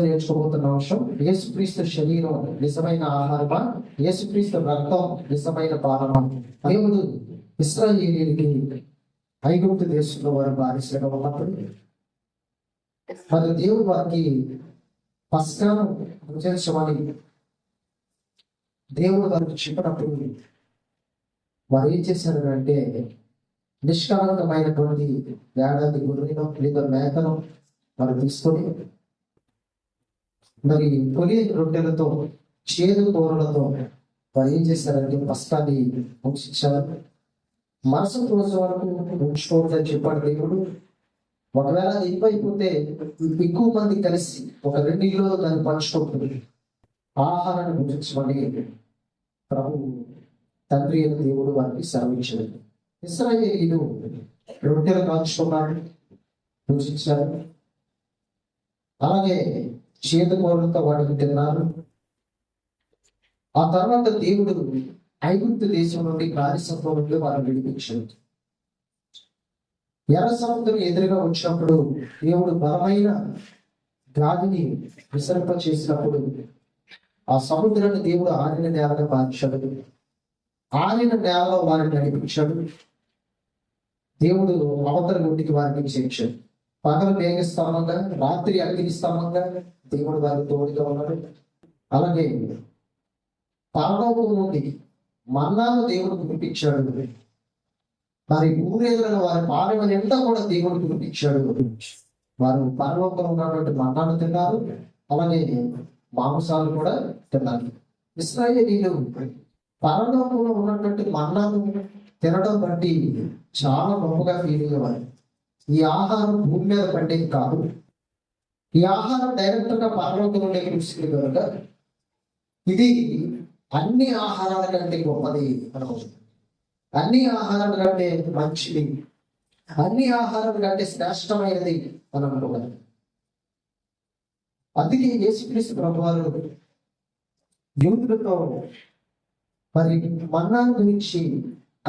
నేర్చుకోబోతున్న అంశం, యేసుక్రీస్తు శరీరం నిజమైన ఆహారమా, యేసుక్రీస్తు రక్తం నిజమైన పానమా. దేవుడు ఇశ్రాయేలీయులకి ఐగుప్తు దేశంలో వారు బానిసలుగా ఉన్నప్పుడు మరి దేవుడు వారికి పస్కాను భుజించమని దేవుడు వారికి చెప్పినప్పుడు వారు ఏం చేశారు అంటే, నిష్కలంకమైనటువంటి ఏడాది గొర్రెను లేదా మేకను వారు తీసుకొని మరి తొలి రొట్టెలతో చేదు కూరలతో వారు ఏం చేశారంటే పస్కాన్ని భక్షించారు. మరుసటి రోజు వరకు ఉంచుకోవద్దని చెప్పాడు దేవుడు. ఒకవేళ అది ఎక్కువైపోతే ఎక్కువ మంది కలిసి ఒక 2 ఇళ్ళు దాన్ని పంచుకోకూడదు, ఆహారాన్ని భుజించమని ప్రభు తండ్రి అయిన దేవుడు వారికి సెలవించాడు. ఇశ్రాయేలీయులు రొట్టెలు కాల్చుకున్నారు, భుజించారు. అలాగే చేదు కూరలతో వాటిని తిన్నారు. ఆ తర్వాత దేవుడు ఐగుప్తు దేశం నుండి బానిసత్వం నుండి వారిని విడిపించాడు. ఎర్ర సముద్రం ఎదురుగా వచ్చినప్పుడు దేవుడు బలమైన గాలిని విసరింప చేసినప్పుడు ఆ సముద్రాన్ని దేవుడు ఆరిన నేలగా మార్చాడు. ఆరిన నేలలో వారిని నడిపించాడు. దేవుడు అవతల ఒడ్డుకి వారిని చేర్చాడు. పగలు మేఘస్తంభంగా, రాత్రి అగ్నిస్తంభంగా దేవుడు వారికి తోడుగా ఉన్నాడు. అలాగే పరలోకం నుండి మన్నాను దేవుడు కురిపించాడు. మరి ఊరేళ్ళను వారి పాలన ఎంత కూడా దేవుడు కురిపించాడు. వారు పరలోకంలో ఉన్నటువంటి మన్నాను తిన్నారు, అలాగే మాంసాలు కూడా తిన్నారు. ఇశ్రాయేలీయులు పరలోకంలో ఉన్నటువంటి మన్నాను తినడం బట్టి చాలా గొప్పగా ఫీల్ అయ్యేవారు. ఈ ఆహారం భూమి మీద పండేది కాదు, ఈ ఆహారం డైరెక్ట్ గా పరలోకం నుండి కురిసింది కనుక ఇది అన్ని ఆహారాల కంటే గొప్పది అనుకోవచ్చు. అన్ని ఆహారాల కంటే మంచిది, అన్ని ఆహారాల కంటే శ్రేష్టమైనది అని అనుకోవాలి. అందుకే యేసుక్రీస్తు ప్రభువారు యూదులతో మరి మన్నాను గురించి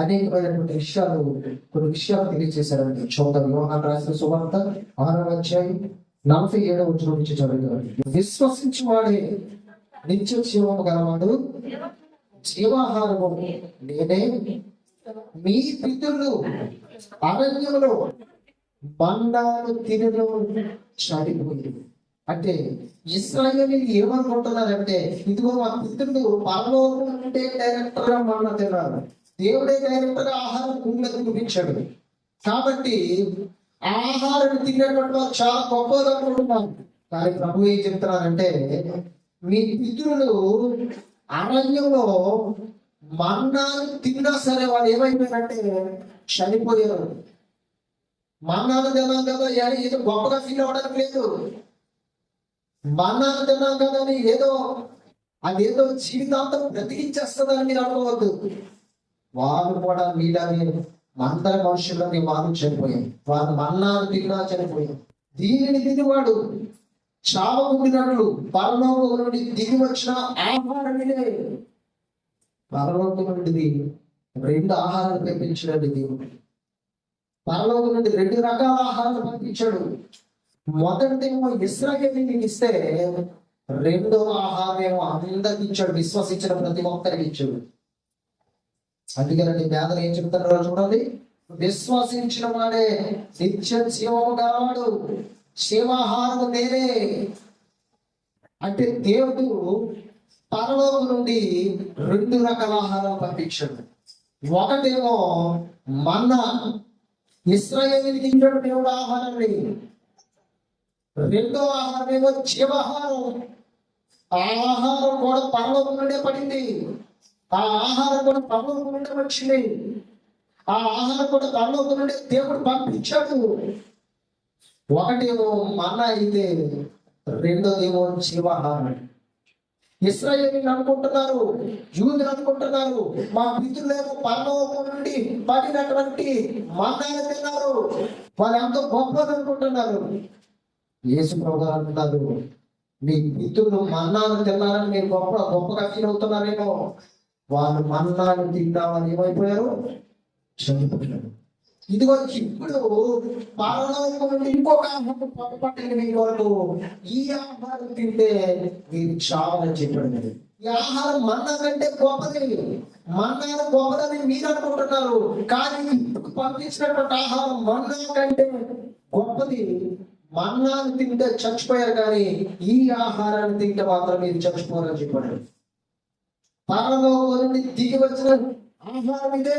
అనేకమైనటువంటి విషయాలు, కొన్ని విషయాలు తెలియజేశారండి. చూద్దాం. యోహాను రాసిన సువార్త 6వ అధ్యాయం 47వ వచనం నుంచి చదువుతారు. విశ్వసించి వాడే నిత్య జీవము గలవాడు, జీవాహారము నేనే. మీ పితరులు అరణ్యములో మన్నాను తినలో చనిపోయింది. అంటే ఇశ్రాయేలీయులు ఏమనుకుంటున్నారంటే, ఇదిగో మా పితరులు పరలోకం నుండే డైరెక్టర్ గా మన్నా తిన్నారు, దేవుడే డైరెక్టర్ గా ఆహారం భూమిలో చూపించాడు, కాబట్టి ఆహారం తినేటువంటి వారు చాలా గొప్పగా అనుకుంటున్నాను. కానీ ప్రభు ఏం చెప్తున్నారంటే, మీ పితరులు అరణ్యంలో మన్నాను తిన్నా సరే వాళ్ళు ఏమైపోయారంటే చనిపోయారు. మన్నాను తిన్నాం కదా ఏదో గొప్పగా ఫీల్ అవ్వడానికి లేదు. మన్నాను తిన్నాం కదా అని అదేదో జీవితాంతం బ్రతికించేస్తుందని మీరు అనుకోవద్దు. వాళ్ళు కూడా మీలాగే అందరి మనుషులని వాళ్ళు చనిపోయారు. వాళ్ళు మన్నాను తిన్నా చనిపోయారు. దీనిని తినివాడు చావకుండినట్లు పరలోకం నుండి దిగి వచ్చిన ఆహారమే. పరలోకం నుండి 2 ఆహారాలు పంపించాడు దేవుడు. పరలోకం నుండి 2 రకాల ఆహారాలు పంపించాడు. మొదటిదేమో ఇశ్రాయేలీయులకు ఇస్తే, రెండవ ఆహారమేమో అందరికి ఇచ్చాడు, విశ్వసించిన ప్రతి ఒక్కరికి ఇచ్చాడు. అందుకనండి పేదలు ఏం చెప్తారో చూడండి. విశ్వసించిన వాడే నిత్య జీవము గలవాడు, జీవాహారము నేనే. అంటే దేవుడు పరలోకం నుండి 2 రకాల ఆహారం పంపించాడు. ఒకటేమో మన్నా, ఇశ్రాయేలీయులకు ఇచ్చాడు దేవుడు ఆహారాన్ని. రెండో ఆహారం ఏమో జీవాహారం. ఆ ఆహారం కూడా పరలోకం నుండే పడింది, ఆ ఆహారం కూడా పరలోకం నుండే వచ్చింది, ఆ ఆహారం కూడా పరలోకం నుండే దేవుడు పంపించాడు. ఒకటేమో మన్నా అయితే, రెండోదేమో జీవాహారం. ఇశ్రాయేలీయులు అనుకుంటున్నారు, యూదులు అనుకుంటున్నారు, మా పితరులేమో పరలోకం నుండి పడినటువంటి మన్నాను తిన్నారు, వాళ్ళు ఎంతో గొప్పది అనుకుంటున్నారు. యేసు ప్రభువు అంటున్నారు, మీ పితరులు మన్నాను తిన్నారని మీరు గొప్పగా ఫీల్ అవుతున్నారేమో, వాళ్ళు మన్నాను తిన్నామని ఏమైపోయారు, చనిపోయారు. ఇదిగో ఇప్పుడు పరలోకం నుండి ఇంకొక ఆహారం పంపబట్టింది మీ కొరకు. ఈ ఆహారం తింటే మీరు చావని చెప్పాడు. ఈ ఆహారం మన్నా కంటే గొప్పది. మన్నాను గొప్పదని మీరు అనుకుంటున్నారు, కానీ ఇప్పుడు పంపించినటువంటి ఆహారం మన్నా కంటే గొప్పది. మన్నాను తింటే చచ్చిపోయారు, కానీ ఈ ఆహారాన్ని తింటే మాత్రం మీరు చచ్చిపోరని చెప్పాడు. పరలోకం నుండి దిగి వచ్చిన ఆహారం ఇదే.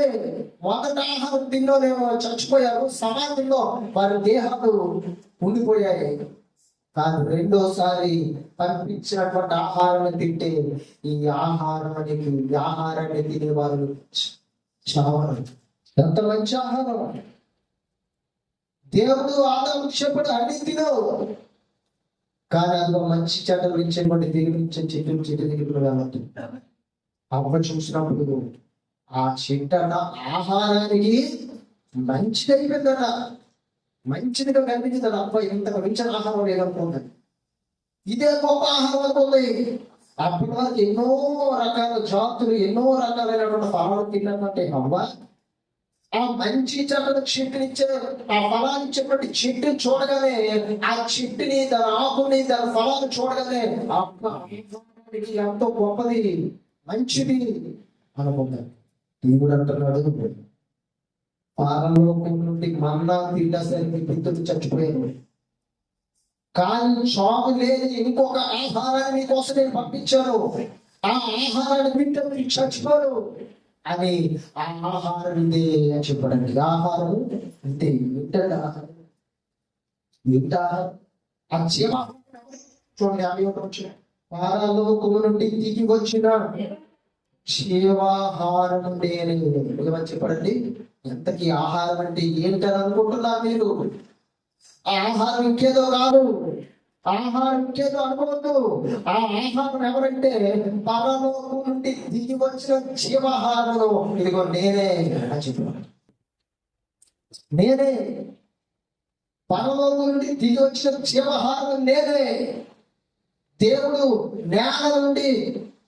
మొదట ఆహారం తిన్నోనేమో చచ్చిపోయారు, సమాధిలో వారి దేహాలు ఉండిపోయాయి. కానీ రెండోసారి పంపించినటువంటి ఆహారాన్ని తింటే ఈ ఆహారాన్ని తినే వారు చావరు. ఎంత మంచి ఆహారం! దేవుడు ఆదాము చెప్పడు అన్ని తినవు, కానీ అందులో మంచి చెడ్డలు ఇచ్చేటువంటి దేవుడి చెట్టు దగ్గర వెళ్ళదు. అవ్వ చూసినప్పుడు ఆ చెట్టు ఆహారానికి మంచిది అయిపోయిందట, మంచిదిగా కనిపించిందట. అబ్బా, ఇంతకు మించిన ఆహారం లేదనుకుంటుంది, ఇదే గొప్ప ఆహారం అనుకుంది. అప్పటి వరకు ఎన్నో రకాల జాతులు, ఎన్నో రకాలైనటువంటి ఫలాలు తిన్నటువంటి అవ్వ ఆ మంచి చెట్ల చెట్టునిచ్చే ఆ ఫలాన్ని ఇచ్చేటువంటి చెట్టు చూడగానే, ఆ చెట్టుని, తన ఆకుని, తన ఫలాన్ని చూడగానే ఎంతో గొప్పది, మంచిది అనుకుంటారు. దేవుడు అంటున్నాడు, పరలోకం నుండి మన్నా తిండసరికి పితృలు చచ్చిపోయారు, కానీ చావు లేని ఇంకొక ఆహారాన్ని మీకోసం నేను పంపించాను. ఆ ఆహారాన్ని తింటే మీరు చచ్చిపోరు అని. ఆ ఆహారం ఇదే అని చెప్పాడండి. ఆహారం ఇంతే. ఏంటంటే ఆహారం ఆ జీవ చూడండి, 51 వచ్చిన పరలోకం నుండి దిగి వచ్చిన జీవాహారం నేనే ఏమని చెప్పాడండి. ఎంతకీ ఆహారం అంటే ఏంటని అనుకుంటున్నారు మీరు? ఆహారం ఇంకేదో కాదు, ఆహారం ఇంకేదో అనుకోవద్దు. ఆ ఆహారం ఎవరంటే పరలోకం నుండి దిగి వచ్చిన జీవాహారము. ఇదిగో నేనే అని చెప్పాను. నేనే పరలోకం నుండి దిగి వచ్చిన జీవాహారం నేనే. దేవుడు నేల నుండి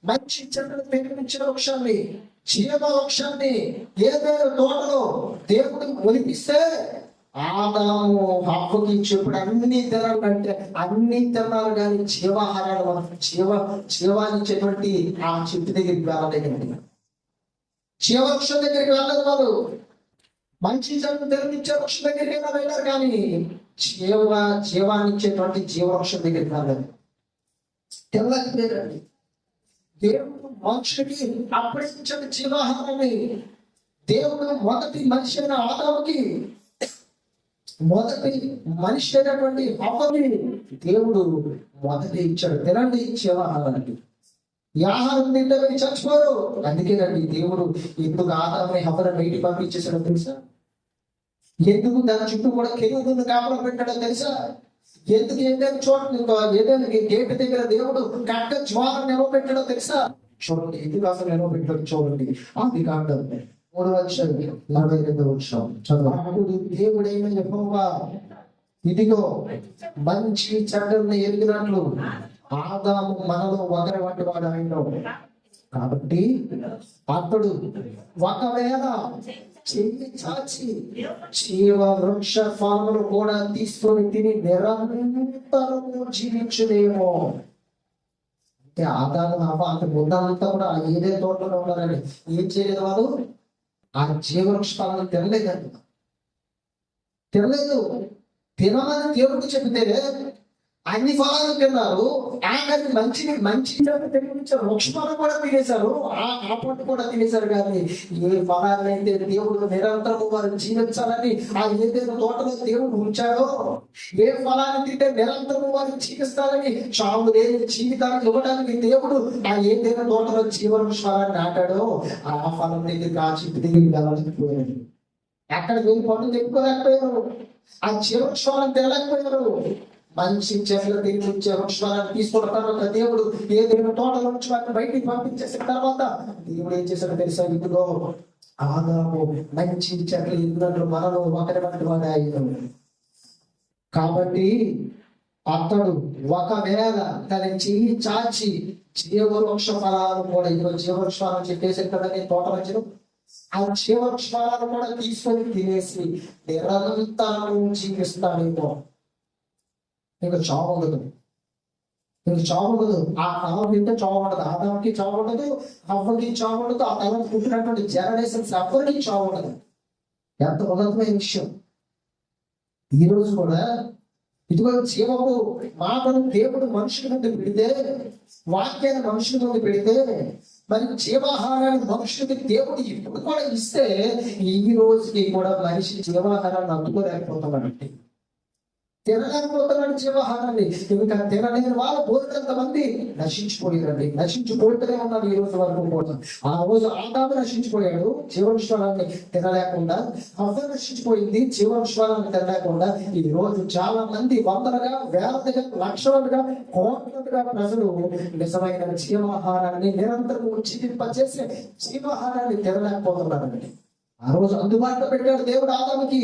మంచి చెట్టును పెంపొందించిన వృక్షాన్ని, జీవ వృక్షాన్ని ఏదైనా తోటలో దేవుడు ఒలిపిస్తే ఆదాము హవ్వకి చెప్పుడు అన్ని తినాలంటే అన్ని తిన్నారు, కానీ జీవాహారాలు జీవాన్నిచ్చేటువంటి ఆ చెట్టు దగ్గరికి వెళ్ళలేదండి. జీవవృక్షం దగ్గరికి వెళ్ళదు వాళ్ళు. మంచి చెట్టు తెరనిచ్చే వృక్షం దగ్గరికి వెళ్ళారు, కానీ జీవాన్నిచ్చేటువంటి జీవవృక్షం దగ్గరికి వెళ్ళలేదు. తెల్లలేదండి. దేవుడు మనుషులకి అప్పగించిన జీవాహారాన్ని, దేవుడు మొదటి మనిషి అయిన ఆదాముకి, మొదటి మనిషి అయినటువంటి హవ్వకి దేవుడు మొదటి ఇచ్చాడు. తినండి జీవాహారానికి. ఈ ఆహారం తింటే మీరు చచ్చిపోరు. అందుకేనండి దేవుడు ఎందుకు ఆదాముని హవ్వను బయటికి పంపించేసాడో తెలుసా? ఎందుకు దాని చుట్టూ కూడా కెరూబులను కాపలా పెట్టాడో తెలుసా? ఎందుకు ఏదైనా చోట ఏదైనా గేట్ దగ్గర దేవుడు కట్ట జ్వాల నిలవబెట్టాడో తెలుసా? చూడండి, ఎందుకు అసలు నిలవబెట్టాడు చూడండి. అది కాదు 3:42 చదువు. దేవుడైన యెహోవా ఇదిగో మంచి చెడ్డల్ని ఎరిగినట్లు ఆదాము మనలో ఒకరి వంటి వాడు ఆయన. కాబట్టి అతడు ఒకవేళ చెయ్యి చాచి జీవ వృక్ష ఫలములు కూడా తీసుకొని తిని నిరంతరము జీవించుదేమో. అంటే ఆదాము హవ్వ అంత ముందంతా కూడా ఏదే తోటలో ఉన్నారని ఏం చేయలేదు వాళ్ళు? ఆ జీవవృక్ష ఫలాన్ని తినలేదండి. తినలేదు. తినమని దేవుడికి చెబితే అన్ని ఫలాలు తిన్నారు. ఆఖరి మంచి వృక్షఫలం కూడా తినేశారు, ఆ పండు కూడా తినేశారు. కానీ ఏ ఫలాన్ని అయితే దేవుడు నిరంతరము వారు జీవించాలని ఆ ఏదైనా తోటలో దేవుడు ఉంచాడో, ఏ ఫలాన్ని తింటే నిరంతరము వారు జీవిస్తారని, చావు లేని జీవితాన్ని ఇవ్వడానికి దేవుడు ఆ ఏదైనా తోటలో జీవవృక్ష ఫలాన్ని నాటాడో, ఆ ఫలం దగ్గరికి ఆ చెట్టు దగ్గరికి వెళ్ళలేకపోయాడు. అక్కడ వెళ్ళి పండు తెప్పుకోలేకపోయారు. ఆ జీవవృక్ష ఫలం తినలేకపోయారు. మంచి చెట్లు తినిపించే వృక్షాలను తీసుకుంటారు దేవుడు. ఏదైనా తోటలో నుంచి వాటిని బయటికి పంపించేసిన తర్వాత దేవుడు ఏం చేశాడో తెలుసా? ఇదిగో ఆదాము మంచి చెట్లు ఇందులో మనలో ఒకరి వంటి వాడు అయ్యాడు. కాబట్టి అతడు ఒకవేళ తన చెయ్యి చాచి జీవవృక్ష ఫలాలు కూడా, ఇదిగో జీవవృక్ష ఫలాలు చెప్పేసి కదా నేను తోట వచ్చాను, ఆ జీవవృక్షాలను కూడా తీసుకొని తినేసి నిరంతరం జీవిస్తాడేమో. ఇంకా చావు ఉండదు, ఇంకా చావు ఉండదు. ఆ తలం తింటే చావు ఉండదు, ఆదాముకి చావు ఉండదు, అవ్వకి చావు ఉండదు, ఆ తలం పుట్టినటువంటి జనరేషన్స్ ఎవరికి చావు ఉండదు. ఎంత ఉన్నతమైన విషయం. ఈ రోజు కూడా ఇదిగో జీవము మాటను దేవుడు మనుషుల ముందు పెడితే, వాక్యాన్ని మనుషుల ముందు పెడితే, మరి జీవాహారాన్ని మనుషులకి దేవుడు ఇప్పుడు కూడా ఇస్తే, ఈ రోజుకి కూడా మనిషి జీవాహారాన్ని అందుకోలేకపోతున్నాడండి, తినలేకపోతున్నాడు జీవాహారాన్ని. ఇంకా తినలేని వాళ్ళు బోధనంత మంది నశించిపోయారండి, నశించిపోతూనే ఉన్నారు ఈ రోజు వరకు కూడా. ఆ రోజు ఆదాము నశించిపోయాడు జీవవిశ్వాన్ని తినలేకుండా, అవ్వ నశించిపోయింది జీవవిశ్వాన్ని తినలేకుండా. ఈ రోజు చాలా మంది వందలుగా, వేలలుగా, లక్షలుగా, కోట్లుగా ప్రజలు నిజమైన జీవాహారాన్ని నిరంతరం జీవింపజేసే జీవాహారాన్ని తినలేకపోతున్నారండి. ఆ రోజు అందుబాటులో పెట్టాడు దేవుడు ఆదాముకి.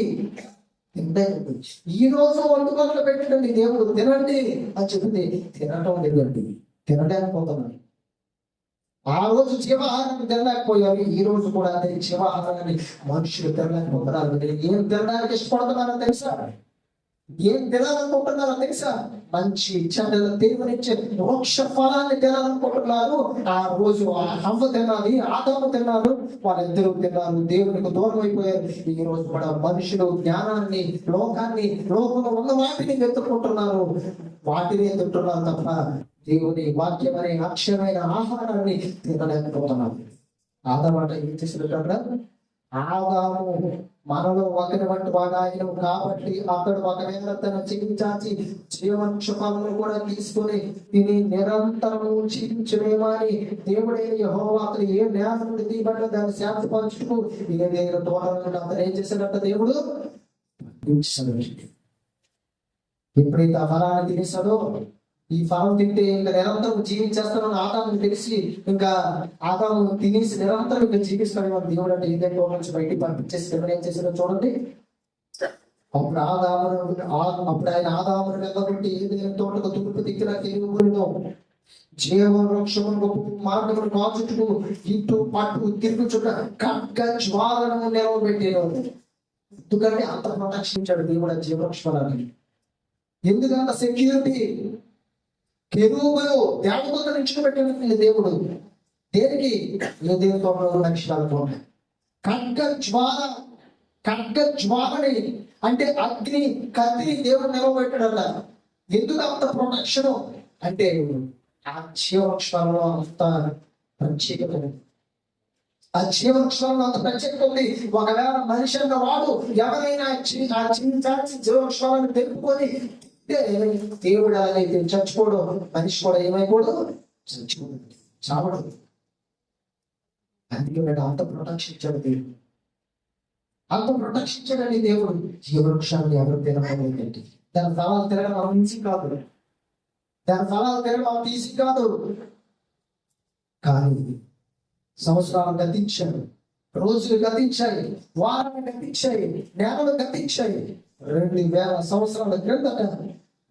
ఈ రోజు వండుకోట్లో పెట్టండి దేవుడు, తినండి అని చెప్తే తినటం లేదండి, తినలేకపోతున్నాడు. ఆ రోజు జీవాహారాన్ని తినలేకపోయారు, ఈ రోజు కూడా అదే జీవాహారాన్ని మనుషులు తినలేకపోతున్నారు. ఏం తినడానికి ఇష్టపడుతున్నారో తెలుసా? ఏం తినాలనుకుంటున్నారో తెలుసా? మంచి చెడ్డల దేవునిచ్చే మోక్ష ఫలాన్ని తినాలనుకుంటున్నారు. ఆ రోజు ఆ హవ్వ తినాలి, ఆదాము తిన్నారు, వాళ్ళిద్దరూ తిన్నారు, దేవునికి దూరం అయిపోయారు. ఈ రోజు కూడా మనుషులు జ్ఞానాన్ని, లోకాన్ని, లోకంలో ఉన్న వాటిని వెతుక్కుంటున్నారు, వాటిని తింటున్నారు తప్ప దేవుని వాక్యం అనే అక్షరమైన ఆహారాన్ని తినలేకపోతున్నారు. ఆదామాట ఏం చేసినట్టు, ఆదాము మనలో ఒకరి వంటి వాడు ఆయన కాబట్టి అతడు ఒకవేళ తన చెయ్యి చాచి జీవవృక్షఫలమును కూడా తీసుకుని తిని నిరంతరము జీవించునేమని దేవుడైన యెహోవా అతను ఏ నేల నుండి తీయబడ్డ దాన్ని శాంతిపరచుటకు ఏదైనా తోట నుండి అతను ఏం చేశాడంట, దేవుడు ఎప్పుడైతే ఆ ఫలాన్ని తినేశాడో, ఈ ఫలం తింటే ఇంకా నిరంతరం జీవించేస్తానని ఆదాము తెలిసి, ఇంకా ఆదాము తినేసి నిరంతరం ఇంకా జీవిస్తాడు దేవుడు. అంటే ఏదైతే తోట నుంచి బయటికి పంపించేసి దేవుడు ఏం చేశాడో చూడండి. అప్పుడు ఆయన ఆదామును వెళ్ళగొట్టి ఏదైనా తోటకు తూర్పు దిక్కున తిరుగులో జీవవృక్షమును మార్గమును కాచుటకు ఇటు పట్టు తిరుగుచుట ఖడ్గ జ్వాలను నిలవబెట్టేను. ఎందుకంటే అంత ప్రొటెక్షన్ ఇచ్చాడు దేవుడు ఆ జీవవృక్షాలని. ఎందుకంత సెక్యూరిటీ? కెరూబులు దేవదూతలు నిలిచిపెట్టిన దేవుడు దేనికి? ఏ దేవుతో లక్షణాలతో ఖడ్గ జ్వాలని అంటే అగ్ని కత్తిని దేవుడు నిలబెట్టాడట. ఎందుకు అంత ప్రొటెక్షన్ అంటే ఆ జీవవృక్షాలలో అంత ప్రత్యేకత ఉంది. ఆ జీవవృక్షాలలో అంత ప్రత్యేకత ఉంది. ఒకవేళ మనిషి అన్న వాడు ఎవరైనా ఆ జీవవృక్షాలను తెలుపుకొని దేవుడు అలాగైతే చచ్చిపోడు, మనిషి కూడా ఏమైపోడు, చచ్చిపోడు, చావడు. అందుకే నేను అంత ప్రొటెక్షన్ ఇచ్చాడు దేవుడు, అంత ప్రొటెక్షన్ ఇచ్చాడని దేవుడు. జీవవృక్షాన్ని ఎవరు తినలేదండి. దాని ఫలాలు తినడం మనం ఈజీ కాదు, దాని ఫలాలు తినడం అంత ఈజీ కాదు. కానీ సంవత్సరాలు గతించాయి, రోజులు గతించాయి, వారాలు గతించాయి, నెలలు గతించాయి. 2000 సంవత్సరాల క్రిందట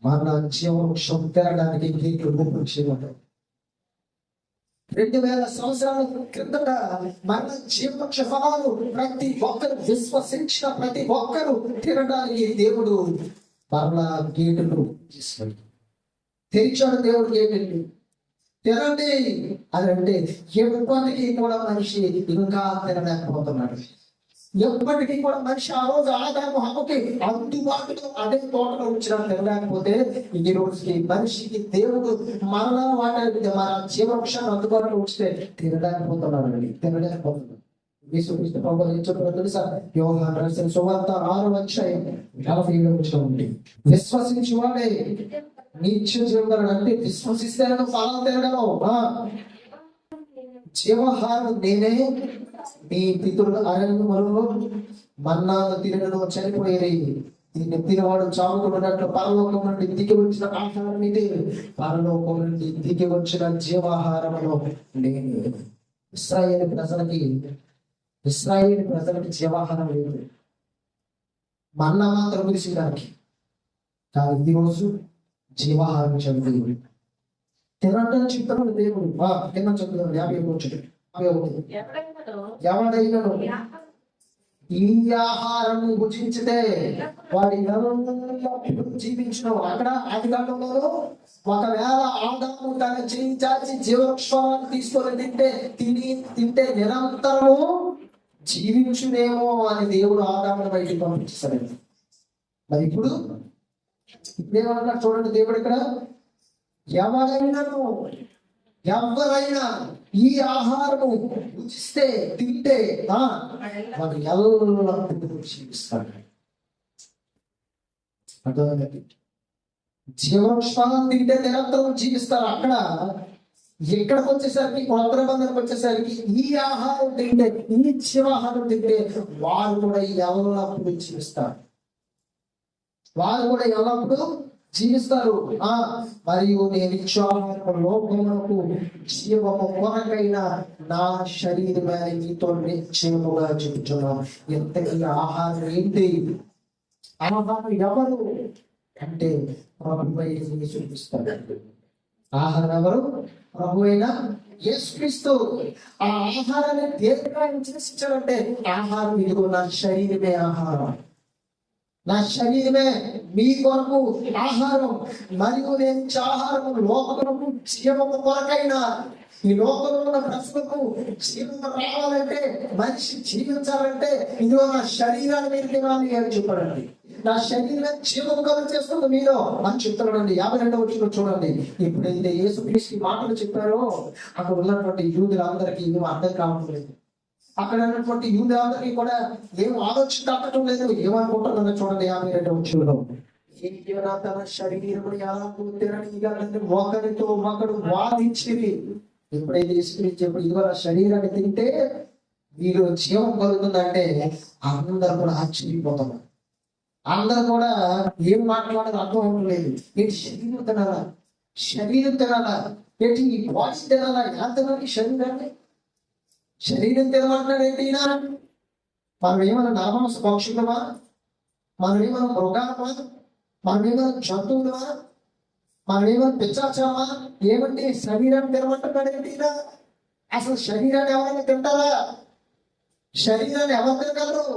మన జీవవృక్షం తినడానికి గేట్లు ఓపెన్ చేయబడ్డాయి. 2000 సంవత్సరాల క్రిందట మన జీవవృక్ష ఫలాలు ప్రతి ఒక్కరు విశ్వసించిన ప్రతి ఒక్కరు తినడానికి దేవుడు మరలా గేటులు తెరిచాడు. దేవుడు గేటులు తినండి అని అంటే ఎప్పటికీ కూడా మనిషి ఇంకా తినలేకపోతున్నాడు. ఎప్పటికీ కూడా మనిషి ఆ రోజు ఆదాము హవ్వకి అందుబాటులో అదే తోటలో ఉంచిన తినలేకపోతే, ఈ రోజుకి మనిషికి దేవుడు మరలా వాటి మన జీవవృక్షాన్ని అందుబాటులో ఉంచితే తినలేకపోతున్నాడు, తినలేకపోతున్నాడు. తెలుసా? యోహాను రాసిన సువార్త 6:47 విశ్వసించి వాడే నిత్య జీవనం. అంటే విశ్వసిస్తే ఫలం తినగలవు. జీవహారం నేనే, మీ పితరుల అరణ్యములో మన్నాను తినను చనిపోయేది, దీన్ని తినవాడు చావుకున్నట్లు పరలోకం నుండి దిగి వచ్చిన ఆహారం ఇది, పరలోకం నుండి దిగి వచ్చిన జీవాహారములో నేను. ఇశ్రాయేలు ప్రజలకి జీవాహారం లేదు, మన్నా మాత్రం గురించి దానికి. కానీ ఈరోజు జీవాహారం చదువు తినటం చెప్తాను దేవుడు. తిన్న చదువు 50 వచ్చి ఎవడైనను ఈ ఆహారం భుజించితే వాడి జీవించడం. అక్కడ ఆదికాండంలో ఒకవేళ ఆదాము తన చేయి చాచి జీవవృక్షాలను తీసుకొని తింటే నిరంతరము జీవించునేమో అని దేవుడు ఆదామును బయటికి పంపించాడు. మరి ఇప్పుడు ఇప్పుడేమన్నా చూడండి, దేవుడు ఇక్కడ ఎవరైనా ఈ ఆహారము భుజిస్తే తింటే వాడు ఎల్లప్పుడూ జీవిస్తాడు. జీవవృక్షాలను తింటే నిరంతరం జీవిస్తారు. అక్కడ ఎక్కడికి వచ్చేసరికి కొత్త నిబంధనకు వచ్చేసరికి ఈ ఆహారం తింటే, ఈ జీవాహారం తింటే వారు కూడా ఎల్లప్పుడూ జీవిస్తారు. వారు కూడా ఎల్లప్పుడూ జీవిస్తారు. మరియు నేను ఇచ్చాను లోకమునకు జీవము కొరకైన నా శరీరమే మీతో నిశ్చయముగా చెబుతున్నాను. ఎంతకీ ఆహారం ఏంటి? ఆహారం ఎవరు అంటే ప్రభువైన చూపిస్తాడు. ఆహారం ఎవరు? ప్రభు అయిన యేసుక్రీస్తు. ఆ ఆహారాన్ని దేనిగా చేసించాలంటే ఆహారం ఇదిగో నా శరీరమే ఆహారం, నా శరీరమే మీ కొరకు ఆహారం. మరియు నేను ఆహారము లోకమునకు జీవము కొరకైనా, ఈ లోకంలో ఉన్న ప్రజలకు జీవం రావాలంటే, మనిషి జీవించాలంటే ఇదిగో నా శరీరాన్ని మీరు తినాలి అని చెప్పాడండి. నా శరీరం జీవం కలుగ చేస్తుంది మీలో అని చెప్తున్నాడండి. 52వ వచనంలో చూడండి. ఎప్పుడైతే యేసుక్రీస్తు మాటలు చెప్పారో అక్కడ ఉన్నటువంటి యూదులందరికీ ఏమీ అర్థం కావట్లేదు. అక్కడ ఉన్నటువంటి యూదులందరికీ కూడా ఏం ఆలోచన తప్పటం లేదు. ఏమనుకుంటున్నారో చూడండి. 52వ వచనంలో తన శరీరము ఎలా తినని ఒకరితో ఒకడు వాదించిరి. ఎప్పుడైతే యేసుక్రీస్తు చెప్పి ఇదిగో నా శరీరాన్ని తింటే మీరు జీవం కలుగుతుందంటే అందరూ కూడా ఆశ్చర్యపోతున్నారు. అందరూ కూడా ఏం మాట్లాడాలో అర్థం అవ్వలేదు. ఏంటి శరీరం తినాలా? శరీరం తినాలా? ఏంటి ఈ బాడీ తినాలా? ఎలా తినాలి శరీరాన్ని? శరీరం తినమంటున్నాడు ఏంటి? మనం ఏమైనా నరమాంస పక్షులమా? మనం ఏమైనా మృగాలమా? మనం ఏమైనా జంతువులమా? మనం ఏమైనా పిచ్చాచామా? ఏమంటే శరీరాన్ని తినమంటున్నాడు ఏంటి? అసలు శరీరాన్ని ఎవరైనా తింటారా? శరీరాన్ని ఎవరు తినగలరు?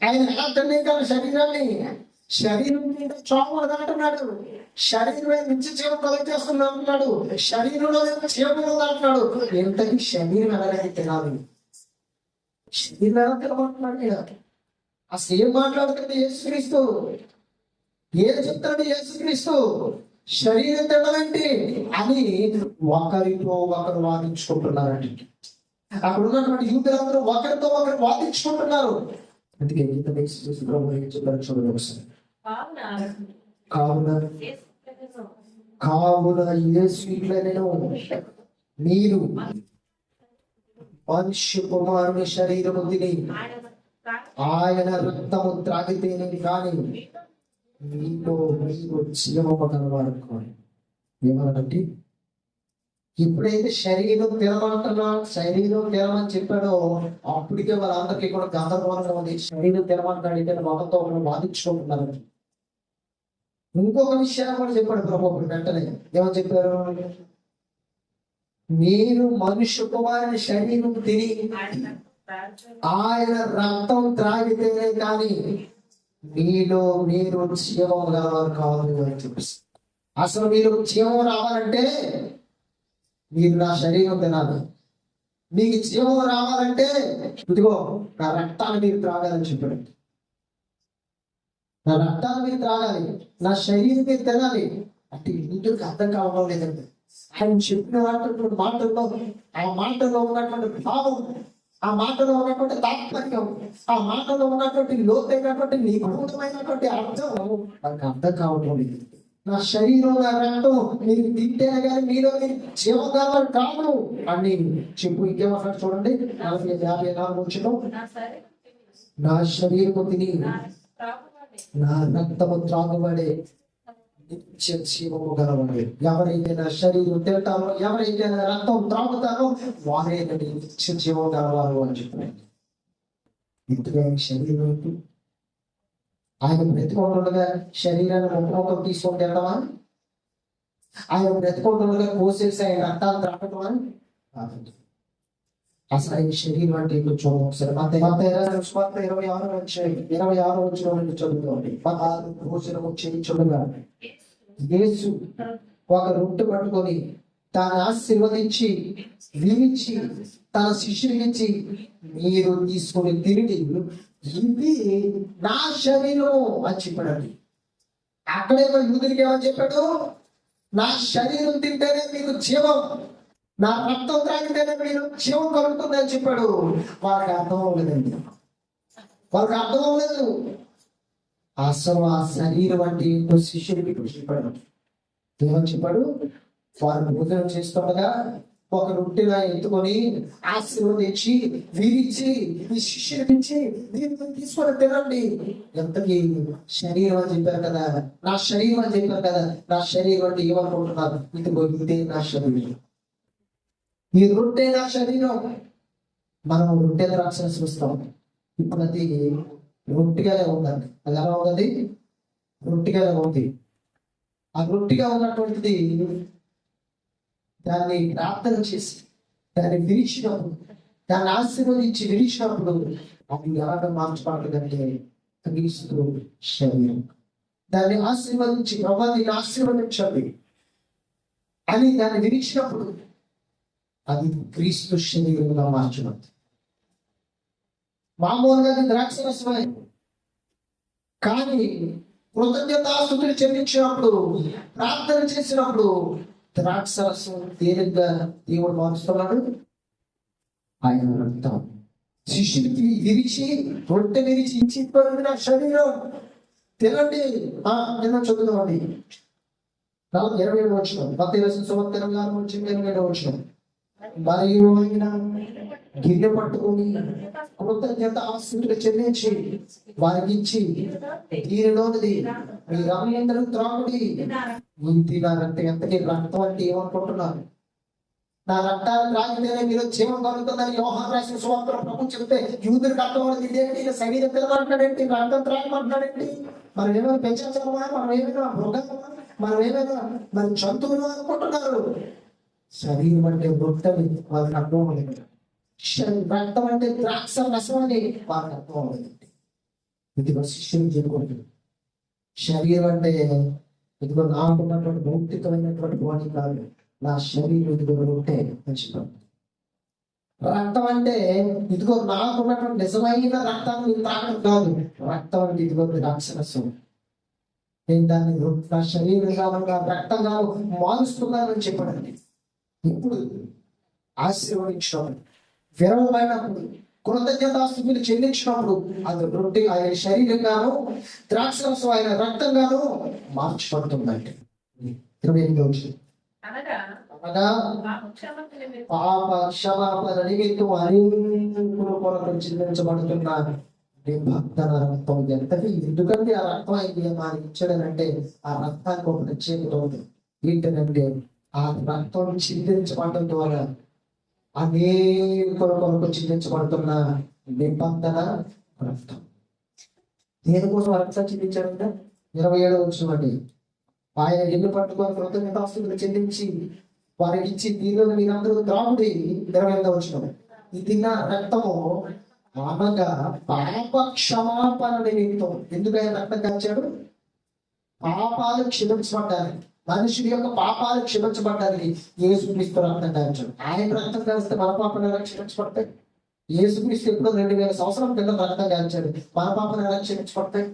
ఆయన ఎలా తినేయగలరు శరీరాన్ని? శరీరం చోమలు అంటున్నాడు. శరీరమే నిత్య జీవం కలుగజేస్తుంది అంటున్నాడు. శరీరంలో జీవం అంటున్నాడు. ఎంతకి శరీరం ఎలాగైతే తినాలి? శరీరం ఎలా తినమంటున్నాడు? అసలు ఏం మాట్లాడుతుంది యేసుక్రీస్తు? ఏం చెప్తాడు యేసుక్రీస్తు? శరీరం తినాలంటే అని ఒకరితో ఒకరు వాదించుకుంటున్నారండి. అక్కడ ఉన్నటువంటి యూదులందరూ ఒకరితో ఒకరు వాదించుకుంటున్నారు. అందుకే చూడండి ఒకసారి. కావున యేసు ఇట్లనెను, మీరు మనుష్య కుమారుని శరీరము తిని ఆయన రక్తము త్రాగితేనే కానీ మీలో మీరు జీవము కలవారు కాదు. ఏమనంటే ఎప్పుడైతే శరీరం తినమంటున్నా, శరీరం తినమని చెప్పాడో అప్పటికే వాళ్ళందరికీ కూడా గందరగోళంగా ఉంది. శరీరం తినమంటాడు మొదతో బాధించుకుంటున్నారు. ఇంకొక విషయాన్ని కూడా చెప్పాడు ప్రభు వెంటనే. ఏమని చెప్పారు? మీరు మనుష్య కుమారుని శరీరం తిని ఆయన రక్తం త్రాగితేనే కానీ మీలో మీరు జీవం గలవారు కాదు అని చెప్పేసి. అసలు మీరు జీవం రావాలంటే మీరు నా శరీరం తినాలి. మీకు జీవం రావాలంటే ఇదిగో నా రక్తాన్ని మీరు త్రాగాలని చెప్పాడు. నా రక్తాన్ని మీరు త్రాగాలి, నా శరీరం మీరు తినాలి అంటే ఇంటికి అర్థం కావడం లేదండి. ఆయన చెప్పిన మాటల్లో ఆ మాటల్లో ఉన్నటువంటి భావం, ఆ మాటలో ఉన్నటువంటి తాత్పర్యం, ఆ మాటలో ఉన్నటువంటి లోతైనటువంటి నిగూఢమైనటువంటి అర్థం నాకు అర్థం కావడం లేదు. నా శరీరం నా రక్తం మీరు తింటేనే కానీ మీలో మీరు జీవకాలం కాదు అని చెప్పు. ఇంకేమంటారు చూడండి. 54 వచ్చును. నా శరీరము తిని నా రక్తము త్రాగబడే నిత్య జీవము గలవాడు. ఎవరైతే నా శరీరం తింటారో, ఎవరైతే నా రక్తం త్రాగుతారో వారే నిత్య జీవం గలవారు అని చెప్పారు. ఇంతగా శరీరం ఆయన బ్రతికొండగా శరీరాన్ని ముఖం తీసుకొని తినడమా? ఆయన బ్రతికొండగా కోసేసి ఆయన రక్తాలు త్రాగటమా? అసలు ఆయన శరీరం అంటే ఏంటో చూడండి ఒకసారి. మత్తయి రాసిన సువార్త 26 వచనం చదువుకోండి. 16 భోజనము చేయుచుండగా యేసు ఒక రొట్టె పట్టుకొని తాను ఆశీర్వదించి వీరించి తన శిష్యులకిచ్చి, మీరు తీసుకొని తిరిగి ఇది నా శరీరం అని చెప్పాడండి. అక్కడేమో యూదులకి ఏమని చెప్పాడు? నా శరీరం తింటేనే మీకు జీవం, నా రక్తం త్రాగితేనే మీరు జీవం కలుగుతుంది అని చెప్పాడు. వాళ్ళకి అర్థం అవ్వలేదండి, వాళ్ళకి అర్థం అవ్వలేదు. అసలు ఆ శరీరం అంటే ఏంటో శిష్యుడికి చెప్పాడు. ఏమని చెప్పాడు? వారు భోజనం చేస్తుండగా ఒక రొట్టెలా ఎత్తుకొని ఆశీర్వదించి వీరించి ఈ శిష్యుడికి, దీన్ని తీసుకొని తినండి. ఎంతకి శరీరం అని చెప్పారు కదా, నా శరీరం అని చెప్పారు కదా. నా శరీరం అంటే ఏమనుకుంటున్నారు? ఇదే నా శరీరం, ఈ రొట్టె నా శరీరం. మనం రొట్టె ద్రాక్ష చూస్తాం. ఇప్పుడు అది రొట్టిగానే ఉందండి. అది ఎలా ఉన్నది? రొట్టిగానే ఉంది. ఆ రొట్టిగా ఉన్నటువంటిది దాన్ని ప్రార్థన చేసి దాన్ని విరిచినప్పుడు, దాన్ని ఆశీర్వదించి విరిచినప్పుడు అది ఎలాగ మార్చబడుతుందంటే క్రీస్తు శరీరం. దాన్ని ఆశీర్వదించి ప్రభావిని ఆశీర్వదించండి అని దాన్ని విరిచినప్పుడు అది క్రీస్తు శరీరంగా మార్చబడుతుంది. మామూలుగా అది ద్రాక్ష రసమే, కానీ కృతజ్ఞతాస్తుతులు చెల్లించినప్పుడు, ప్రార్థన చేసినప్పుడు ద్రాక్ష రసం తేలిగ్గా దేవుడు మారుస్తున్నాడు. ఆయన రక్తం శిష్యుడికి విరిచి రొట్టె విరిచి ఇచ్చి, నా శరీరం తినండి. నిన్న చదువుదామండి 27 వచ్చిన మత్తయి రాసిన సువార్త 26 వచ్చిన. మరియు ఆయన గిన్నె పట్టుకొని కృతజ్ఞతాస్తుతులు చెల్లించి వారికి ఇచ్చి, దీనిలోనిది మీరందరూ త్రాగుడి, ఇది నా రక్తం. ఎంతకీ రక్తం అంటే ఏమనుకుంటున్నారు? నా రక్తాన్ని త్రాగితేనే మీరు జీవం కలుగుతుందని యోహాను రాసిన సువార్తలో ప్రభు చెప్తే, యూదులకు అర్థం అవుతుంది ఇదేంటి? శరీరం తినమంటున్నాడేంటి? రక్తం త్రాగమంటున్నాడేంటి? మనం ఏమైనా పెంచగలమా? మనం ఏమైనా మృగాలమా? మనం ఏమైనా మరి జంతువులు అనుకుంటున్నారు. శరీరం అంటే రొట్టెని వాళ్ళకి అర్థం అవ్వలేదు. రక్తం అంటే ద్రాక్ష రసం అని వాళ్ళకి అర్థం అవ్వలేదండి. ఇదిగో శిష్యుని చెప్పుకుంటుంది. శరీరం అంటే ఇదిగో నాకున్నటువంటి భౌతికమైనటువంటి బాడీ కాదు, నా శరీరం ఇదిగో రొట్టె అని చెప్పాను. రక్తం అంటే ఇదిగో నాకున్నటువంటి నిజమైన రక్తాన్ని నేను తాగడం కాదు. రక్తం అంటే ఇదిగో ద్రాక్ష రసం. నేను దాన్ని నా శరీరం కావాలి, రక్తంగా మారుస్తున్నానని చెప్పాడండి. ఇప్పుడు ఆశీర్వదించినప్పుడు, విరవమైనప్పుడు, కృతజ్ఞతాస్తుతులు చెల్లించినప్పుడు అది రొట్టె ఆయన శరీరంగాను, ద్రాక్షరసం ఆయన రక్తంగాను మార్చబడుతుందంటే 28 వచ్చింది. అనగా పాప క్షమాపణ నిమిత్తం అనేకుల కొరకు చెల్లించబడుతున్న నిబంధన రక్తం. ఎంతటి ఎందుకంటే ఆ రక్తం ఆయన మనకి ఇచ్చాడనంటే ఆ రక్తానికి ఒక ప్రత్యేకత ఉంది. ఏంటంటే ఆ రక్తం చిందించబడటం ద్వారా అనేకుల కొరకు చిందించబడుతున్న నిబంధన రక్తం. దేనికోసం ఆ రక్తం చిందించాడంటే 27 వచ్చినటువంటి ఆయన ఇల్లు పట్టుకొని కృతజ్ఞతాస్తుతులు చెల్లించి వారికి ఇచ్చి, దీనిలో మీరందరూ త్రాగుడి. 28 వచ్చిన ఇది నా రక్తము అనగా పాప క్షమాపణ నిమిత్తం. ఎందుకైనా రక్తం కాల్చాడు? పాపాలు క్షమించబడ్డానికి, మనుషుడి యొక్క పాపాలు క్షమించబడ్డానికి యేసుక్రీస్తు రక్తం కాల్చాడు. ఆయన రక్తం కాల్స్తే మన పాపలు ఎలా క్షమించబడతాయి? యేసుక్రీస్తు ఎప్పుడో 2000 సంవత్సరాల కింద రక్తం కాల్చాడు. మన పాపలు ఎలా క్షమించబడతాయి?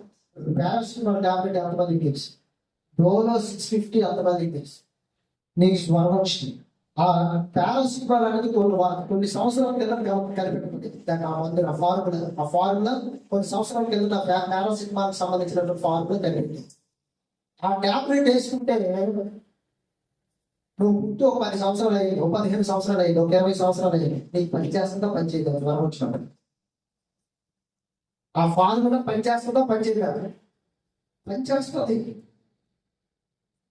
పారాసిటమాల్ టాబ్లెట్ ఎంతమందికి తెలుసు? డోలో 650 అంతమందికి తెలుసు. నీకు స్వరం వచ్చింది. ఆ పారాసిటమాల్ అనేది కొన్ని సంవత్సరాల కింద కనిపెట్టుకుంది. దానికి ఆ ఫార్ములా కొన్ని సంవత్సరాల కింద పారాసిటమాల్ సంబంధించినటువంటి ఫార్ములా కనిపెట్టింది. ఆ టాబ్లెట్ వేసుకుంటే నువ్వు పుట్టి ఒక 10 సంవత్సరాలు అయ్యింది, ఒక 15 సంవత్సరాలు అయ్యింది, ఒక 20 సంవత్సరాలు అయ్యింది, నీకు పని చేస్తుందా పని చేయదు జ్వరం వచ్చినప్పుడు. ఆ ఫార్ములా పని చేస్తుందా పని చేయదు?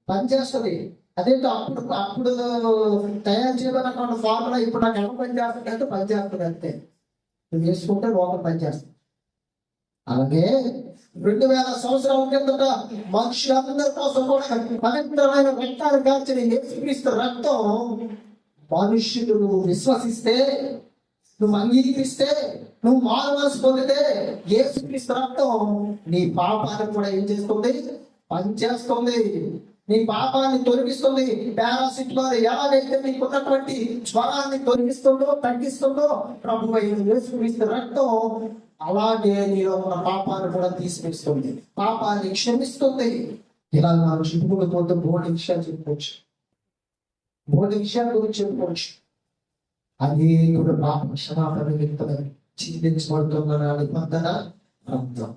పని చేస్తుంది. అదేంటో అప్పుడు తయారు చేయబడినటువంటి ఫార్ములా ఇప్పుడు నాకు ఎలా పని చేస్తుంది అంటే పని చేస్తుంది అంతే. నువ్వు వేసుకుంటే లోపల పని చేస్తుంది. అలాగే 2000 సంవత్సరాల కిందట మనుషులందరి కోసం కూడా పవిత్రమైన రక్తాన్ని కాల్చిన యేసుక్రీస్తు రక్తం మనుషులు విశ్వసిస్తే నువ్వు అంగీకరిస్తే, నువ్వు మారు మనసు పొందితే యేసుక్రీస్తు రక్తం నీ పాపాన్ని కూడా ఏం చేస్తుంది? పనిచేస్తుంది. నీ పాపాన్ని తొలగిస్తుంది. పారాసిటమాల్ ఎలాగైతే నీకు ఉన్నటువంటి జ్వరాన్ని తొలగిస్తుందో, తగ్గిస్తుందో, ప్రభు అయిన యేసుక్రీస్తు రక్తం అలాగే నీలో ఉన్న పాపాన్ని కూడా తీసివేస్తుంది, పాపాన్ని క్షమిస్తుంది. ఇలా మనం చెప్పుకుంటూ పోతే బోర్డు విషయాలు చెప్పుకోవచ్చు, బోర్డు విషయాల గురించి చెప్పుకోవచ్చు. అది కూడా పాప క్షమాపణ వ్యక్తులు చింతించబడుతున్న నిబంధన రక్తం.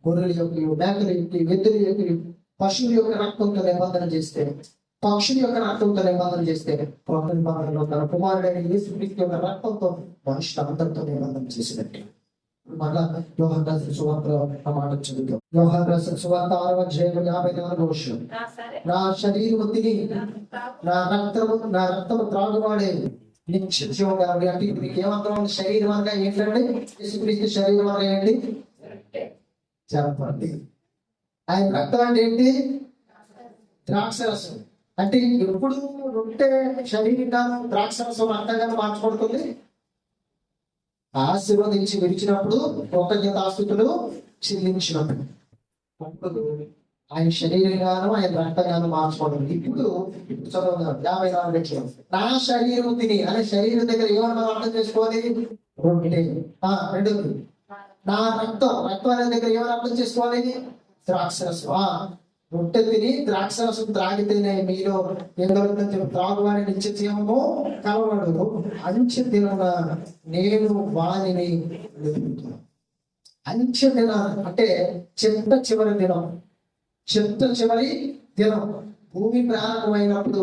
గొర్రెల యొక్క, మేకల యొక్క, వెద్దుల యొక్క, పశువుల యొక్క రక్తంతో నిబంధన చేస్తే, పక్షుల యొక్క రక్తంతో నిబంధన చేస్తే, కొత్త నిబంధనలో తన కుమారుడైన యేసుక్రీస్తు యొక్క రక్తంతో మనుషులందరితో నిబంధన చేసినట్టు. మళ్ళా యోహాను రాసిన సువార్తలో ఆ మాట చదువుతాం. యోహాను రాసిన సువార్త 6వ అధ్యాయం 54వ వచనం. నా శరీరము తిని నా రక్తము త్రాగువాడే నిత్య జీవం కలవాడు. అంటే మీకు ఏమంటాం? శరీరం అనగా ఏంటంటే యేసుక్రీస్తు శరీరం అనగా ఏంటి చెప్పండి. ఆయన రక్తం అంటే ఏంటి? ద్రాక్షరసం. అంటే ఎప్పుడు రొట్టె శరీరంగాను ద్రాక్షరసం రక్తంగాను మార్చబడుతుంది? ఆశీర్వదించి విడిచినప్పుడు, కృతజ్ఞతాస్తుతులు చెల్లించినప్పుడు ఆయన శరీరంగాను ఆయన రక్తంగాను మార్చబడింది. ఇప్పుడు చదువుతున్నాం 54 నా శరీరం తిని అనే శరీరం దగ్గర ఏమన్నా మనం అర్థం చేసుకోవాలి? రొట్టె. రెండోది నా రక్తం అనే దగ్గర ఏమని అర్థం చేసుకోవాలి? ద్రాక్షరసం. రొట్టె తిని ద్రాక్షరసం త్రాగితేనే మీలో ఏదైతే త్రాగువాని నిత్య జీవము కలవాడు. అంచె దినమున నేను వానిని వెతుకుతున్నాను. అంచె దినం అంటే చిట్ట చివరి దినం, చిట్ట చివరి దినం. భూమి ప్రారంభమైనప్పుడు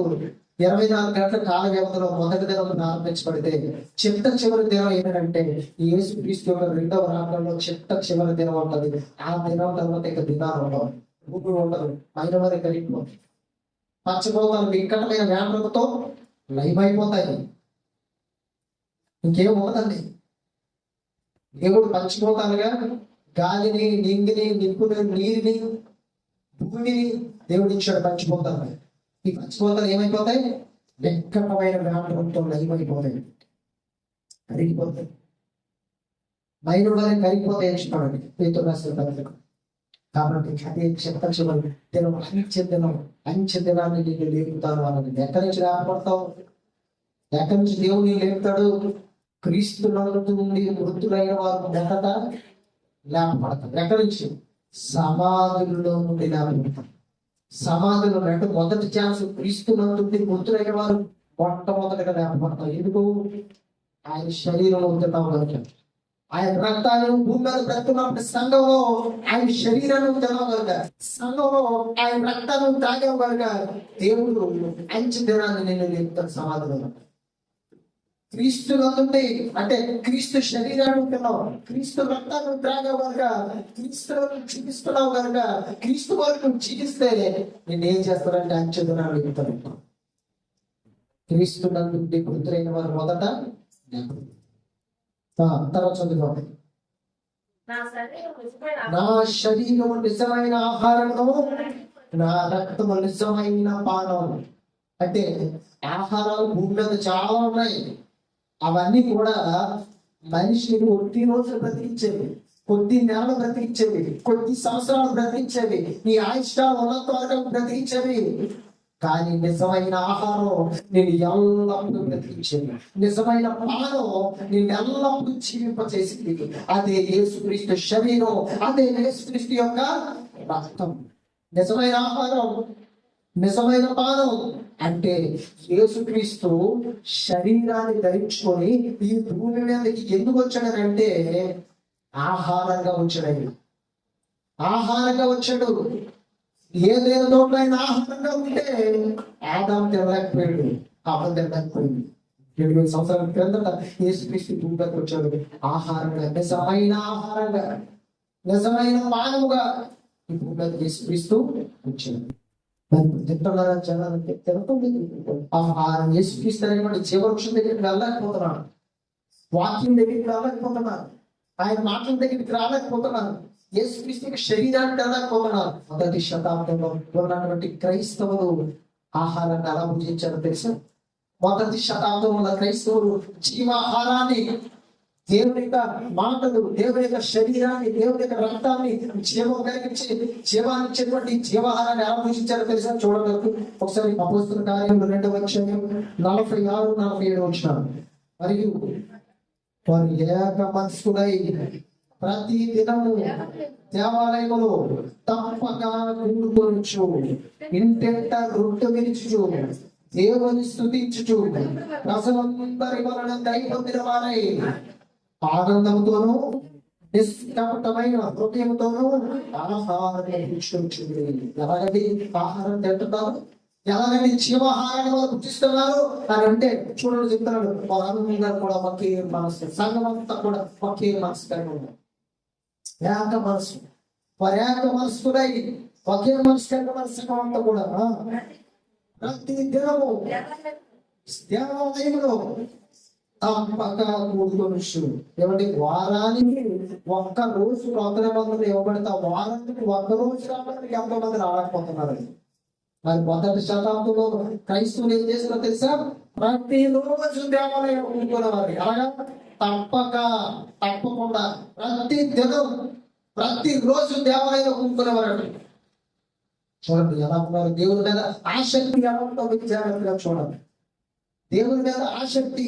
24 గంటల కాల వ్యవధిలో మొదటి దినం ప్రారంభించబడితే చిట్ట చివరి దినం ఏంటంటే యేసుక్రీస్తు యొక్క 2వ రాకడలో చిట్ట చివరి దినం ఉంటుంది. ఆ దినం తర్వాత ఇక దినాలు ఉండవు, భూమి ఉండదు, పైన వరకు కలిగిపోతుంది. పచ్చబోతాలు వికటమైన వ్యాపకతో లయమైపోతాయి, ఇంకేం ఉండదండి. దేవుడు పంచిపోతానుగా గాలిని, నింగిని, నిప్పుని, నీరుని, భూమిని దేవుడు ఇచ్చాడు పంచిపోతాను. ఈ పంచిపోతాలు ఏమైపోతాయి? వికటమైన వ్యాపకంతో లయమైపోతాయి, కరిగిపోతాయి, మైనుడు వరకు కరిగిపోతాయి చెప్పండి పేతురు రాసిన పత్రిక. కాబట్టి అదే చిట్ట చివరి దినం, అంచె దినాన్ని నేను లేపుతాను అన్నది. ఎక్కడి నుంచి లేపబడతావు? ఎక్కడి నుంచి దేవుని లేపుతాడు? క్రీస్తు నుండి మృతులైన వారు మొదట లేపబడతారు. ఎక్కడి నుంచి? సమాధుల్లో నుండి లేపబడతారు. సమాధులు అంటే మొదటి ఛాన్స్ క్రీస్తు నుండి మృతులైన వారు మొట్టమొదటిగా లేపబడతారు. ఎందుకు? ఆయన శరీరంలో ఉంటున్నాం కనుక. ఆయన రక్తాన్ని భూమి మీద బ్రతుకున్నప్పుడు సంఘంలో ఆయన శరీరాన్ని తెలవగలగా, సంఘంలో ఆయన రక్తాన్ని తాగావు కనుక దేవుడు అంచె దినాన్ని నేను లేపుతాను సమాధిలో. క్రీస్తు నందుండి అంటే క్రీస్తు శరీరాన్ని తిన్నావు, క్రీస్తు రక్తాన్ని త్రాగావు కనుక, క్రీస్తులను చూపిస్తున్నావు కనుక, క్రీస్తు వరకు జీవిస్తే నేను ఏం చేస్తానంటే అంచె దినాన్ని లేపుతాను. క్రీస్తు నందుండి మృతులైన వారు మొదట తర్వాత చదువు. నా శరీరము నిజమైన ఆహారము, నా రక్తము నిజమైన పానం. అంటే ఆహారాలు భూమి మీద చాలా ఉన్నాయి. అవన్నీ కూడా మనిషిని కొద్ది రోజులు బ్రతికించేవి, కొద్ది నెలలు బ్రతికించేవి, కొద్ది సంవత్సరాలు బ్రతికించేవి, నీ ఆయుష్కాలం ఉన్నంత వరకు బ్రతికించేవి. కానీ నిజమైన ఆహారం నేను ఎల్లప్పుడూ బ్రతికించేది, నిజమైన పానం నేను ఎల్లప్పుడూ జీవింపచేసింది. అదే యేసుక్రీస్తు శరీరం, అదే యేసుక్రీస్తు యొక్క రక్తం. నిజమైన ఆహారం, నిజమైన పానం అంటే యేసుక్రీస్తు శరీరాన్ని ధరించుకొని ఈ భూమి మీదకి ఎందుకు వచ్చాడనంటే ఆహారంగా వచ్చాడు. ఆహారంగా వచ్చాడు. ఏదేదో తోట ఆయన ఆహారంగా ఉంటే ఆదాము తినలేకపోయాడు, అవ్వ తినలేకపోయింది. 7,000 సంవత్సరాల క్రిందట యేసుక్రీస్తు భూమికి వచ్చాడు ఆహారంగా, నిజమైన ఆహారంగా, నిజమైన పానముగా ఈ భూమికి యేసుక్రీస్తు వచ్చాడు. తింటున్నారా జనాలంటే? తినకుండా ఆహారం యేసుక్రీస్తు అనేటువంటి జీవవృక్షం దగ్గరికి వెళ్ళలేకపోతున్నాను, వాక్యం దగ్గరికి వెళ్ళలేకపోతున్నాను, ఆయన మాటల దగ్గరికి రాలేకపోతున్నాను, యేసుక్రీస్తు శరీరాన్ని వెళ్ళలేకపోతున్నారు. మొదటి శతాబ్దంలో ఉన్నటువంటి క్రైస్తవులు ఆహారాన్ని ఎలా పూజించారో తెలుసా? మొదటి శతాబ్దంలో క్రైస్తవులు జీవాహారాన్ని, దేవుని యొక్క మాటలు, దేవుని యొక్క శరీరాన్ని, దేవుని యొక్క రక్తాన్ని జీవం కలిగించి జీవాన్ని ఇచ్చేటువంటి జీవాహారాన్ని ఎలా పూజించారో తెలుసా? చూడగలరు ఒకసారి అపోస్తల కార్యములు 2వ అధ్యాయం 46-47 వచనాలు. మరియు వారు ఏక మనస్కులై ప్రతి దినము దేవాలయములో తప్పక కూడుకొనుచు, ఇంటెంట రొట్టె విరుచుచు, దేవుని స్తుతించుచు, ప్రజలందరి వలన దయ పొందిన వారై ఆనందంతోనూ నిష్కపటమైన హృదయంతోనూ ఆహారం భుజించుచుండి. ఎలాగండి ఆహారం తింటున్నారు? ఎలాగండి జీవాహారాన్ని వాళ్ళు భుజిస్తున్నారు అని అంటే చూడండి, చెప్తున్నాడు వాళ్ళందరూ కూడా ఒకే మనసు, సంఘం అంతా కూడా ఒకే మనసు కలిగి ఉన్నారు. ఏక మనసు, వారు ఏక మనసుకుడై ఒకే మనసు కలిగిన మన సంఘం అంతా కూడా ప్రతి దినము దేవాలయంలో తప్పక కూడుకొనుచు. ఏమంటే వారానికి ఒక్క రోజు ప్రార్థన మందులు ఇవ్వబడతా, వారానికి ఒక్క రోజు రావడానికి ఎంతో మంది రాలేకపోతున్నారు. మరి మొదటి శతాబ్దంలో క్రైస్తవులు ఏం చేసినా తెలుసా? ప్రతిరోజు దేవాలయం కూడుకునేవారు. అలాగా తప్పకుండా ప్రతి దినం ప్రతిరోజు దేవాలయం కూడుకునేవారు. చూడండి ఎలా ఉన్నారు. దేవుని మీద ఆసక్తి ఎలా ఉంటుందో జాగ్రత్తగా చూడండి. దేవుని మీద ఆసక్తి.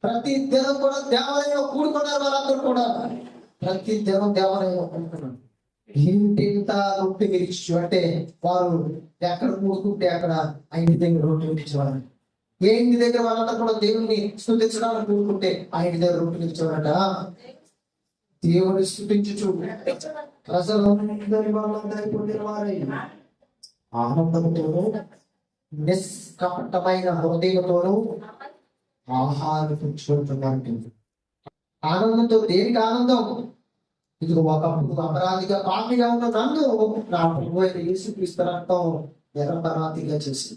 ప్రతి దినం కూడా దేవాలయంలో కూడుకున్నారు. వాళ్ళందరూ కూడా ప్రతి దినం దేవాలయంలో కూడుకున్నారు. ఇంటింత రొట్టె విరిచు అంటే వారు ఎక్కడ కూడుకుంటే అక్కడ ఆ ఇంటి దగ్గర రొట్టె విరిచేవారు. ఏ ఇంటి దగ్గర వాళ్ళందరూ కూడా దేవుని స్తుతించడానికి కూడుకుంటే ఆ ఇంటి దగ్గర రొట్టె విరిచేవారట. దేవుని స్తుతించుచు ప్రజలందరి వాళ్ళందరి పొందిన వారై ఆనందంతోనూ నిష్కపటమైన హృదయంతోనూ ఆహారం పుచ్చుకుంటున్నట్టు. ఆనందంతో దేనికి ఆనందం? ఇదిగో ఒకప్పుడు అపరాధిగా పాపిగా ఉన్న నన్ను నా ప్రభు అయిన యేసుక్రీస్తు రక్తం నిరపరాధిగా చేసి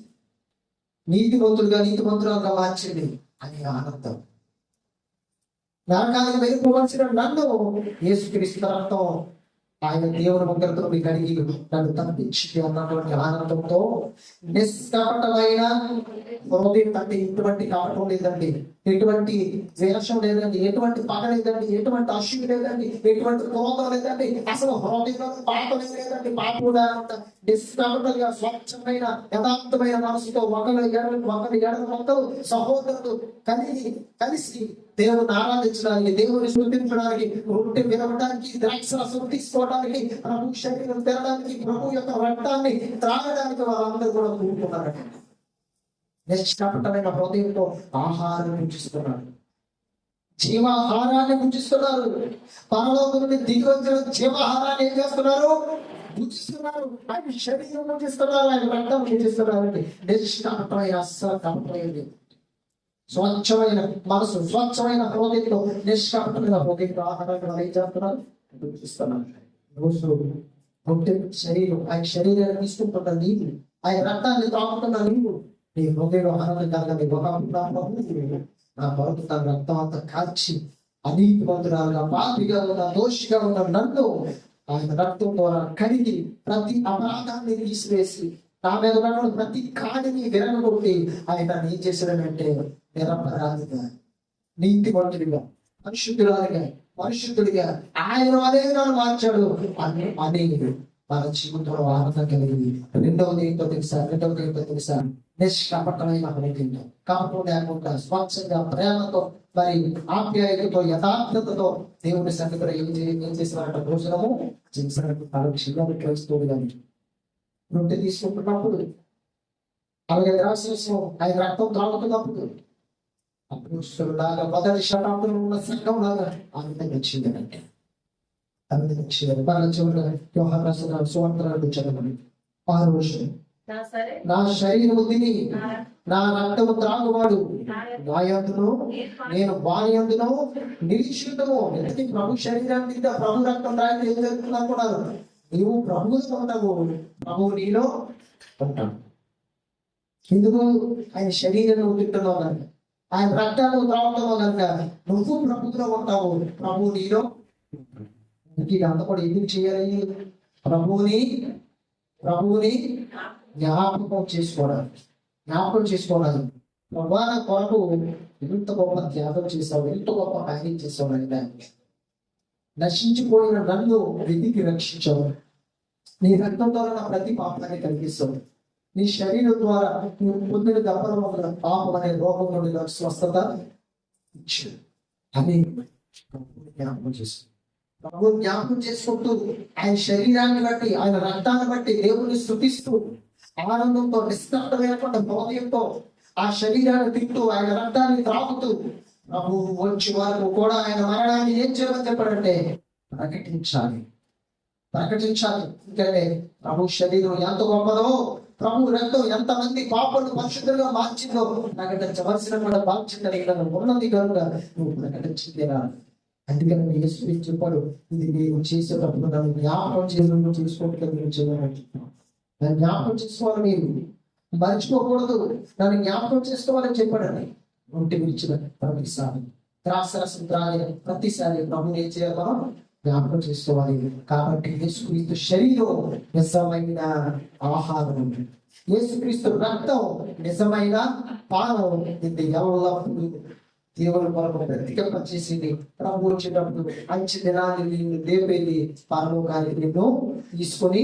నీతిమంతులుగా మార్చింది అని ఆనందం. నరకానికి వెళ్ళిపోవలసిన నన్ను యేసుక్రీస్తు రక్తం ఆయన దేవుని ముగ్గురితో కడిగి నన్ను తప్పించి అన్నటువంటి ఆనందంతో నిష్కపటమైన హృదయం. అంటే ఎటువంటి కపటం లేదండి, ఎటువంటి ద్వేషం లేదండి, ఎటువంటి పగ లేదండి, ఎటువంటి అసూయ లేదండి, ఎటువంటి క్రోధం లేదండి, అసలు హృదయంలో పాపం లేదండి. పాపంగా నిష్కపటంగా స్వచ్ఛమైన యథార్థమైన మనసుతో ఒకరి ఎడలు సహోదరులు కలిసి దేవుని ఆరాధించడానికి, దేవుని స్తుతించడానికి, రొట్టె వినవడానికి, ద్రాక్షరసం తీసుకోవడానికి, ప్రభు శరీరం తినడానికి, ప్రభు యొక్క రక్తాన్ని త్రాగడానికి వాళ్ళందరూ కూడా కూడుకున్నారట. నిష్కపటమైన హృదయంతో ఆహారం భుజిస్తున్నారు, జీవాహారాన్ని భుజిస్తున్నారు. పరలోకం నుండి దిగి వచ్చిన జీవాహారాన్ని ఏం చేస్తున్నారు? భుజిస్తున్నారు. ఆయన శరీరం భుజిస్తున్నారు, ఆయన రక్తం భుజిస్తున్నారు. నిష్కపటమైన అస్సలు కపటమైంది స్వచ్ఛమైన మనసు, స్వచ్ఛమైన హృదయంతో నిష్కపటమైన హృదయంతో ఆహారాన్ని ఏం చేస్తున్నారు? భుజిస్తున్నారు. రోజు రొట్టె శరీరం, ఆయన శరీరాన్ని తీసుకుంటున్న నీవు, ఆయన రక్తాన్ని తాగుతున్న నీవు నీ హృదయంలో ఆనందం కలగని నా కొరకు తన రక్తం అంతా కాల్చి అనీతిమంతురాలుగా పాపిగా ఉన్న దోషిగా ఉన్న నన్ను ఆయన రక్తం ద్వారా కడిగి ప్రతి అపరాధాన్ని తీసివేసి నా మీద ఉన్న ప్రతి కాడిని విరగొట్టి ఆయన ఏం చేశాడనంటే నిరపరాధిగా, నీతిమంతుడిగా, పరిశుద్ధుడిగా ఆయన అదే నన్ను మార్చాడు అని మన జీవితంలో ఆనందం కలిగింది. రెండవది ఏంటో తెలుసా? నిష్కపటమైన హృదయంతో, కపటం లేకుండా స్వచ్ఛంగా ప్రేమతో మరి ఆప్యాయతతో యథార్థతతో దేవుని సన్నిధిలో ఏం చేసినారంట? భోజనము చేసినట్టు చిన్నది క్రైస్తవుడు కానీ రొట్టె తీసుకుంటున్నప్పుడు, అలాగే ద్రాక్షరసం ఆయన రక్తం త్రాగుతున్నప్పుడు అపోస్తలులాగా మొదటి శతాబ్దంలో ఉన్న సంఘం లాగా ఆనందం వచ్చిందనంటే యోహాను రాసిన సువార్తలను చదవండి. 6వ వచనం, నా శరీరము తిని నా రక్తము త్రాగువాడు నా యందును నేను వాని యందును నిరీక్షితము. ఎందుకంటే ప్రభు శరీరాన్ని తింటే ప్రభు రక్తం తాగితే ఏం జరుగుతుంది అనుకున్నారు? నీవు ప్రభువులో ఉంటావు, ప్రభువు నీలో ఉంటావు. ఎందుకు? ఆయన శరీరం తింటున్నావు కనుక, ఆయన రక్తాలు త్రాగుతున్నావు కనుక నువ్వు ప్రభుత్వం ఉంటావు, ప్రభువు నీలో. అంత కూడా ఎందుకు చేయాలి? ప్రభువుని జ్ఞాపకం చేసుకోవడానికి ప్రభా నా కొరకు ఎంత గొప్ప త్యాగం చేశావు, ఎంత గొప్ప కార్యం చేశావు అయినా, నశించిపోయిన నన్ను వెతికి రక్షించావు, నీ రక్తం ద్వారా నా ప్రతి పాపాన్ని కలిగిస్తావు, నీ శరీరం ద్వారా నువ్వు పొందిన దప్పడం పాపం అనే రోగం నుండి నాకు స్వస్థత ఇచ్చు అని జ్ఞాపకం చేస్తుంది. ప్రభు జ్ఞాపకం చేసుకుంటూ ఆయన శరీరాన్ని బట్టి, ఆయన రక్తాన్ని బట్టి దేవుని స్తుతిస్తూ ఆనందంతో, నిష్కపటమైనటువంటి హృదయంతో ఆ శరీరాన్ని తింటూ, ఆయన రక్తాన్ని త్రాగుతూ, ప్రభు వచ్చి వరకు కూడా ఆయన మరణాన్ని ఏం చేయమని చెప్పాడంటే ప్రకటించాలి. ఎందుకంటే ప్రభు శరీరం ఎంత గొప్పదో, ప్రభు రక్తం ఎంతమంది పాపలు పరిశుద్ధంగా మార్చిందో ప్రకటించవలసిన కూడా బాధ్యత ఉన్నది కనుక నువ్వు ప్రకటించిందేనా. అందుకని మీ యేసు చెప్పాడు, ఇది నేను చేసేటప్పుడు నన్ను జ్ఞాపకం చేసుకోవట్లేదు. నన్ను జ్ఞాపకం చేసుకోవాలి, మీరు మర్చిపోకూడదు, నన్ను జ్ఞాపకం చేసుకోవాలని చెప్పాడని. ఒంటి విరిచిన ప్రతిసారి, ద్రాక్షరసం త్రాగిన ప్రతిసారి ప్రభు ఏం చేయాలి, మనం జ్ఞాపకం చేసుకోవాలి. కాబట్టి యేసుక్రీస్తు శరీరం నిజమైన ఆహారం, యేసుక్రీస్తు రక్తం నిజమైన పానం. ఇది ఎల్లప్పుడూ దేవుని కొరకు ప్రతిజ్ఞ చేసింది. ప్రభు వచ్చేటప్పుడు మంచి దినాన్ని లేపేది, పరలోకానికి నిన్ను తీసుకొని